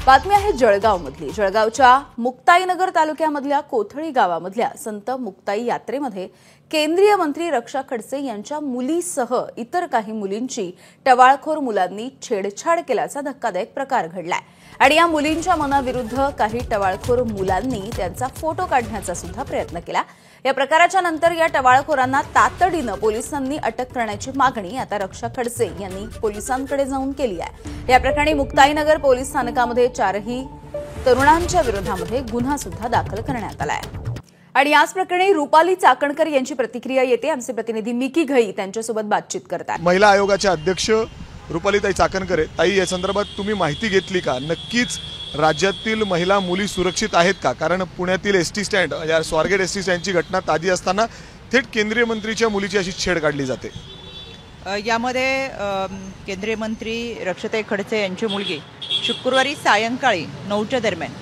बातमी आहे जळगावमधली। जळगावच्या मुक्ताईनगर तालुक्यामधल्या कोथळी गावामधल्या संत मुक्ताई यात्रेमध्ये केंद्रीय मंत्री रक्षा खडसे यांच्या मुलीसह इतर काही मुलींची टवाळखोर मुलांनी छेडछाड केल्याचा धक्कादायक प्रकार घडलाय आणि या मुलींच्या मनाविरुद्ध काही टवाळखोर मुलांनी त्यांचा फोटो काढण्याचा सुद्धा प्रयत्न केला। या प्रकाराच्या नंतर या टवाळखोरांना तातडीने पोलिसांनी अटक करण्याची मागणी आता रक्षा खडसे यांनी पोलिसांकडे जाऊन केली आहे। या प्रकरणी मुक्ताईनगर पोलीस स्थानकामध्ये 4ही तरुणांच्या विरोधामध्ये गुन्हा सुद्धा दाखल करण्यात आला आहे। आणि याच प्रकरणी रुपाली चाकणकर यांची प्रतिक्रिया येते। आमचे प्रतिनिधी मिकी घई त्यांच्यासोबत बातचीत करतात। महिला आयोगाच्या अध्यक्ष रुपालीताई चाकणकर ताई, या संदर्भात तुम्ही माहिती घेतली का? नक्कीच राज्यातील महिला मुली सुरक्षित आहेत का? कारण पुण्यातील एसटी स्टँड या स्वारगेट एसटी स्टँडची घटना ताजी असताना थेट केंद्रीय मंत्रीच्या मुलीची अशी छेड काढली जाते। यामध्ये केंद्रीय मंत्री रक्षाताई खडसे यांची मुलगी शुक्रवारी सायंकाळी 9च्या दरम्यान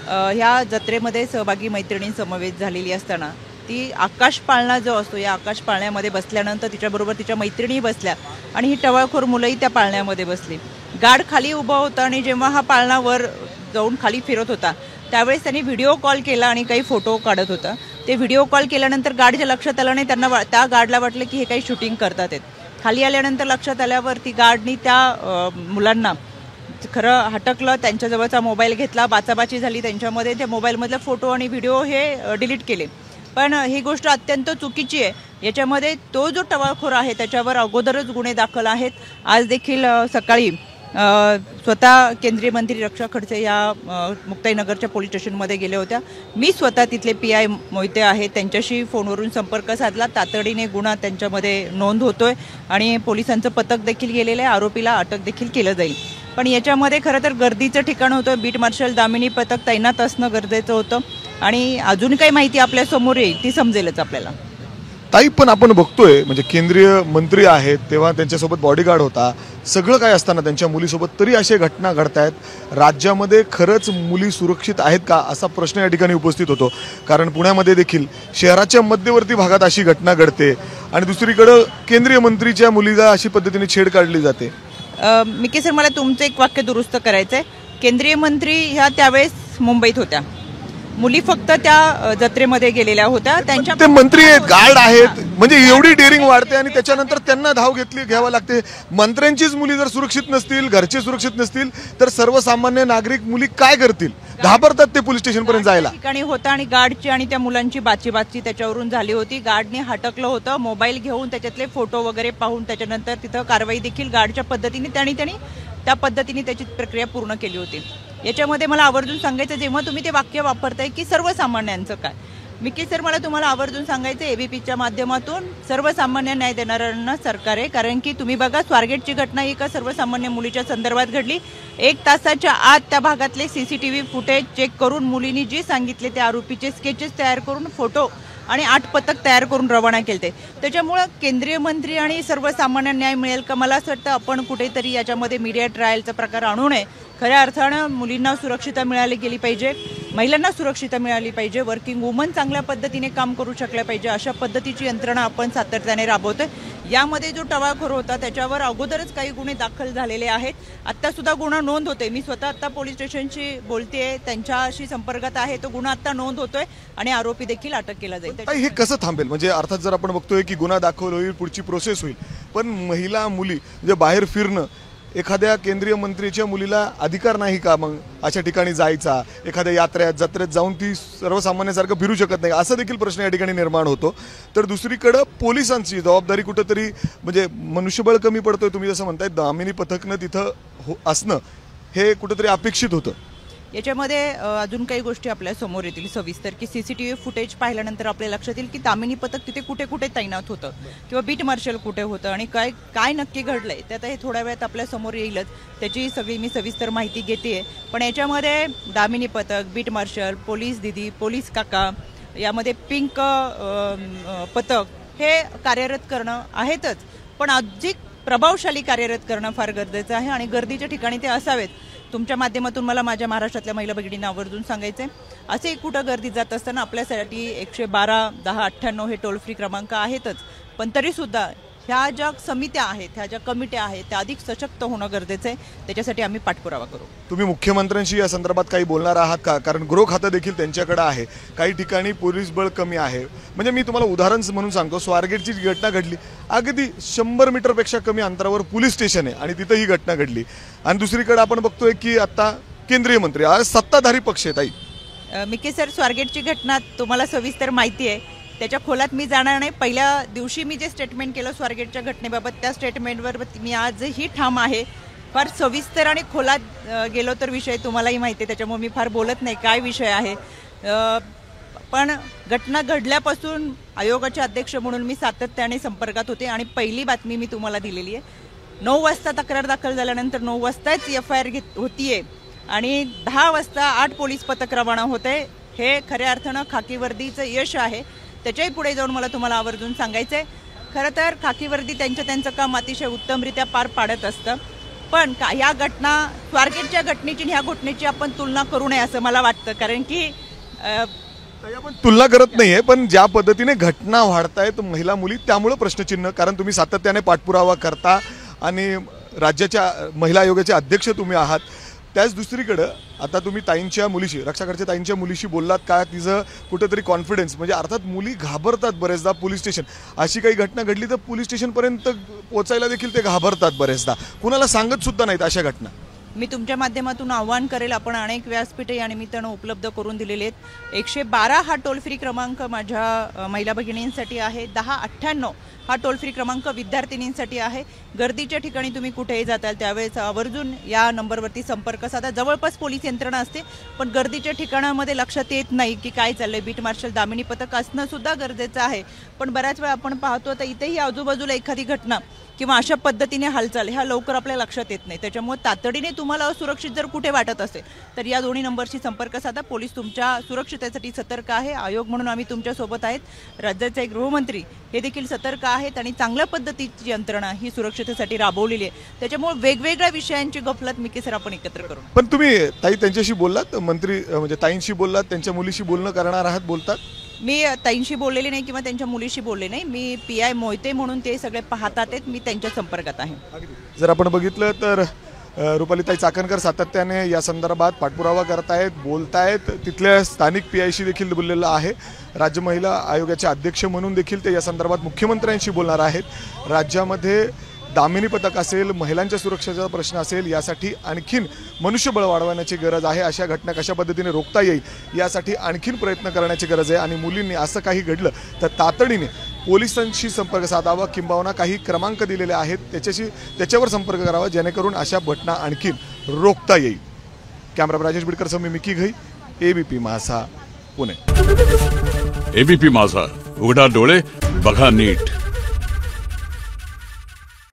ह्या जत्रेमध्ये सहभागी मैत्रिणींसमवेत झालेली असताना ती आकाश पाळणा जो असतो या आकाश पाळण्यामध्ये बसल्यानंतर तिच्याबरोबर तिच्या मैत्रिणी बसल्या आणि ही टवाळखोर मुलंही त्या पाळण्यामध्ये बसली। गार्ड खाली उभा होता आणि जेव्हा हा पाळणा वर जाऊन खाली फिरत होता त्यावेळेस त्यांनी व्हिडिओ कॉल केला आणि काही फोटो काढत होता। ते व्हिडिओ कॉल केल्यानंतर गार्डच्या लक्षात आलं नाही, त्यांना त्या गार्डला वाटलं की हे काही शूटिंग करतात आहेत। खाली आल्यानंतर लक्षात आल्यावर ती गार्डनी त्या मुलांना खरं हटकलं, त्यांच्याजवळचा मोबाईल घेतला, बाचाबाची झाली त्यांच्यामध्ये। त्या मोबाईलमधले फोटो आणि व्हिडिओ हे डिलीट केले। पण ही गोष्ट अत्यंत चुकीची आहे। याच्यामध्ये तो जो टवाळखोर आहे त्याच्यावर अगोदरच गुन्हे दाखल आहेत। आज देखील सकाळी स्वतः केंद्रीय मंत्री रक्षा खडसे या मुक्ताईनगरच्या पोलीस स्टेशनमध्ये गेले होत्या। मी स्वतः तिथले PI मोहिते आहेत त्यांच्याशी फोनवरून संपर्क साधला। तातडीने गुन्हा त्यांच्यामध्ये नोंद होतोय आणि पोलिसांचं पथक देखील गेलेलं आहे। आरोपीला अटक देखील केलं जाईल। पण याच्यामध्ये खरं तर गर्दीचं ठिकाण होतं। बीट मार्शल दामिनी पथक तैनात असणं गरजेचं होतं आणि अजून काही माहिती आपल्या समोर येईल ती समजेलच आपल्याला। ताई, पण आपण बघतोय म्हणजे केंद्रीय मंत्री आहेत तेव्हा त्यांच्यासोबत बॉडीगार्ड होता, सगळं काय असताना त्यांच्या मुलीसोबत तरी अशा घटना घडतायत। राज्यामध्ये खरंच मुली सुरक्षित आहेत का असा प्रश्न या ठिकाणी उपस्थित होतो। कारण पुण्यामध्ये देखील शहराच्या मध्यवर्ती भागात अशी घटना घडते आणि दुसरीकडे केंद्रीय मंत्रीच्या मुलीला अशी पद्धतीने छेड काढली जाते। मिकी सर, मला तुमचं एक वाक्य दुरुस्त करायचंय। केंद्रीय मंत्री ह्या त्यावेळेस मुंबईत होत्या, मुली फक्त त्या जत्रेमध्ये गेलेल्या होत्या। त्यांच्या ते मंत्री आहेत, गार्ड आहेत, म्हणजे एवढी डेअरिंग वाढते आणि त्याच्यानंतर त्यांना धाव घ्यावं लागते। मंत्र्यांचीच मुली जर सुरक्षित नसतील, घरचे सुरक्षित नसतील तर सर्वसामान्य नागरिक मुली काय करतील? घाबरतात ते पोलीस स्टेशन पर्यंत जायला। ठिकाणी होता आणि गार्डची आणि त्या मुलांची बाची त्याच्यावरून झाली होती। गार्डने हटकलं होतं, मोबाईल घेऊन त्याच्यातले फोटो वगैरे पाहून त्याच्यानंतर तिथं कारवाई देखील गार्डच्या पद्धतीने त्यांनी त्या पद्धतीने त्याची प्रक्रिया पूर्ण केली होती। याच्यामध्ये मला आवर्जून सांगायचं, जेव्हा तुम्ही ते वाक्य वापरताय की सर्वसामान्यांचं काय, मिकी सर मला तुम्हाला आवर्जून सांगायचं ABPच्या माध्यमातून सर्वसामान्य न्याय देणाऱ्यांना सरकार आहे। कारण की तुम्ही बघा, स्वारगेटची घटना ही एका सर्वसामान्य मुलीच्या संदर्भात घडली। 1 तासाच्या आत त्या भागातले CCTV फुटेज चेक करून मुलींनी जे सांगितले त्या आरोपीचे स्केचेस तयार करून फोटो आणि 8 पथक तयार करून रवाना केले। त्याच्यामुळे केंद्रीय मंत्री आणि सर्वसामान्य न्याय मिळेल का? मला असं वाटतं आपण कुठेतरी याच्यामध्ये मीडिया ट्रायलचा प्रकार आणू नये। खऱ्या अर्थानं मुलींना सुरक्षितता मिळाली गेली पाहिजे, महिलांना सुरक्षितता मिळाली पाहिजे, वर्किंग वुमन चांगल्या पद्धतीने काम करू शकल्या पाहिजे, अशा पद्धतीची यंत्रणा आपण सातत्याने राबवतोय। यामध्ये जो टवाळखोर होता त्याच्यावर अगोदरच काही गुन्हे दाखल झालेले आहेत। आता सुद्धा गुन्हा नोंद होतोय। मी स्वतः आता पोलीस स्टेशनशी बोलतेय, त्यांच्याशी संपर्कात आहे। तो गुन्हा आता नोंद होतोय आणि आरोपी देखील अटक केला जाईल। हे कसं थांबेल? म्हणजे अर्थात जर आपण बघतोय की गुन्हा दाखल होईल, पुढची प्रोसेस होईल, पण महिला मुली म्हणजे बाहेर फिरणं, एखाद्या केंद्रीय मंत्रीच्या मुलीला अधिकार नाही का मग अशा ठिकाणी जायचा? एखाद्या जत्रेत जाऊन ती सर्वसामान्यासारखं फिरू शकत नाही, असा देखील प्रश्न या ठिकाणी निर्माण होतो। तर दुसरीकडे पोलिसांची जबाबदारी कुठेतरी म्हणजे मनुष्यबळ कमी पडतोय, तुम्ही जसं म्हणताय दामिनी पथकनं तिथं असणं हे कुठेतरी अपेक्षित होतं। याच्यामध्ये अजून काही गोष्टी आपल्या समोर येतील सविस्तर की CCTV फुटेज पाहिल्यानंतर आपल्या लक्षात येईल की दामिनी पथक तिथे कुठे कुठे तैनात होतं किंवा बीट मार्शल कुठे होतं आणि काय नक्की घडलंय ते आता हे थोड्या वेळात आपल्या समोर येईलच। त्याची सगळी मी सविस्तर माहिती घेते। पण याच्यामध्ये दामिनी पथक, बीट मार्शल, पोलीस दीदी, पोलीस काका, यामध्ये पिंक पथक हे कार्यरत करणं आहेतच, पण अधिक प्रभावशाली कार्यरत करणं फार गरजेचं आहे आणि गर्दीच्या ठिकाणी ते असावेत। तुमच्या माध्यमातून मला माझ्या महाराष्ट्रातल्या महिला भगिनींना आवर्जून सांगायचंय, असे कुठं गर्दी जात असताना आपल्यासाठी 112 10 98 हे टोल फ्री क्रमांक आहेतच, पण तरी सुद्धा ह्या ज्या समित्या आहेत, ह्या ज्या कमिट्या आहेत, त्या अधिक सशक्त होणं गरजेचं आहे. त्याच्यासाठी आम्ही पाठपुरावा करू. तुम्ही मुख्यमंत्र्यांशी या संदर्भात काही बोलणार आहात का? कारण गृह खातं देखील त्यांच्याकडे आहे, काही ठिकाणी पोलीस बळ कमी आहे. म्हणजे मी तुम्हाला उदाहरण म्हणून सांगतो, स्वारगेटची घटना घडली, अगदी 100 मीटरपेक्षा कमी अंतरावर पोलीस स्टेशन आहे आणि तिथं ही घटना घडली. आणि दुसरीकडे आपण बघतोय की आता केंद्रीय मंत्री, आज सत्ताधारी पक्ष आहेत. मिके सर, स्वारगेटची घटना तुम्हाला सविस्तर माहिती आहे, त्याच्या खोलात मी जाणार नाही. पहिल्या दिवशी मी जे स्टेटमेंट केलं स्वारगेटच्या घटनेबाबत, त्या स्टेटमेंटवर मी आजही ठाम आहे. फार सविस्तर आणि खोलात गेलो तर विषय तुम्हालाही माहिती आहे, त्याच्यामुळे मी फार बोलत नाही काय विषय आहे. पण घटना घडल्यापासून आयोगाचे अध्यक्ष म्हणून मी सातत्याने संपर्कात होते आणि पहिली बातमी मी तुम्हाला दिलेली आहे. 9 वाजता तक्रार दाखल झाल्यानंतर 9 वाजताच FIR होतीये आणि 10 वाजता 8 पोलीस पथक रवाना होते. हे खऱ्या अर्थानं खाकी वर्दीचं यश आहे. त्याच्याही पुढे जाऊन मला तुम्हाला आवर्जून सांगायचं आहे, खरं तर खाकी वर्दी त्यांचं काम अतिशय उत्तमरित्या पार पाडत असतं. पण ह्या घटना, स्वारगेटच्या घटनेची आणि ह्या घटनेची आपण तुलना करू नये असं मला वाटतं. कारण की आपण तुलना करत नाहीये, पण ज्या पद्धतीने घटना वाढतायत महिला मुली, त्यामुळे प्रश्नचिन्ह. कारण तुम्ही सातत्याने पाठपुरावा करता आणि राज्याच्या महिला आयोगाचे अध्यक्ष तुम्ही आहात. त्याच दुसरीकडं आता तुम्ही ताईंच्या मुलीशी, रक्षा खडसे ताईंच्या मुलीशी बोललात का? तिचं कुठेतरी कॉन्फिडन्स, म्हणजे अर्थात मुली घाबरतात बरेचदा पोलीस स्टेशन. अशी काही घटना घडली तर पोलीस स्टेशनपर्यंत पोहोचायला देखील ते घाबरतात बरेचदा, कुणाला सांगत सुद्धा नाहीत अशा घटना. मी तुमच्या माध्यमातून आव्हान करेल, आपण अनेक व्यासपीठे या निमित्तानं उपलब्ध करून दिलेले आहेत. 112 हा टोल फ्री क्रमांक माझ्या महिला भगिनींसाठी आहे. 1098 हा टोल फ्री क्रमांक विद्यार्थिनींसाठी आहे. गर्दीच्या ठिकाणी तुम्ही कुठेही जाताल त्यावेळेस आवर्जून या नंबरवरती संपर्क साधा. जवळपास पोलीस यंत्रणा असते, पण गर्दीच्या ठिकाणामध्ये लक्षात येत नाही की काय चाललंय. बीट मार्शल, दामिनी पथक असणं सुद्धा गरजेचं आहे. पण बऱ्याच वेळा आपण पाहतो तर इथेही आजूबाजूला एखादी घटना किंवा अशा पद्धतीने हालचाल ह्या लवकर आपल्या लक्षात येत नाही. त्याच्यामुळे तातडीने तुम्हाला असुरक्षित जर कुठे वाटत असेल तर या दोन्ही नंबरशी संपर्क साधा. पोलीस तुमच्या सुरक्षितेसाठी सतर्क आहे. आयोग म्हणून आम्ही तुमच्यासोबत आहेत. राज्याचे गृहमंत्री हे देखील सतर्क आहेत आणि चांगल्या पद्धतीची यंत्रणा ही सुरक्षितेसाठी राबवलेली आहे. त्याच्यामुळे वेगवेगळ्या विषयांची गफलत मिके सर आपण एकत्र करू. पण तुम्ही ताई त्यांच्याशी बोललात, मंत्री म्हणजे ताईंशी बोललात, त्यांच्या मुलीशी बोलणं करणार आहात, बोलतात? मी ताईंशी बोललेली नाही किंवा त्यांच्या मुलीशी बोलले नाही. मी PI मोहिते म्हणून ते सगळे पाहतात आहेत, मी त्यांच्या संपर्कात आहे. जर आपण बघितलं तर रुपालीताई चाकणकर सातत्याने या संदर्भात पाठपुरावा करतायत, बोलतायत. तिथल्या स्थानिक PIशी देखील बोललेलं आहे. राज्य महिला आयोगाचे अध्यक्ष म्हणून देखील ते या संदर्भात मुख्यमंत्र्यांशी बोलणार आहेत. राज्यामध्ये दामिनी पथक असेल, महिलांच्या सुरक्षेचा प्रश्न असेल, यासाठी आणखीन मनुष्यबळ वाढवण्याची गरज आहे. अशा घटना कशा पद्धतीने रोखता येईल यासाठी आणखीन प्रयत्न करण्याची गरज आहे. आणि मुलींनी असं काही घडलं तर तातडीने पोलिसांशी संपर्क साधावा, किंबहुना काही क्रमांक दिलेले आहेत त्याच्यावर संपर्क करावा, जेणेकरून अशा घटना आणखीन रोखता येईल. कॅमेरा राजेश बिडकर, मी मिकी घई, ABP माझा, पुणे. ABP माझा, उघडा डोळे बघा नीट.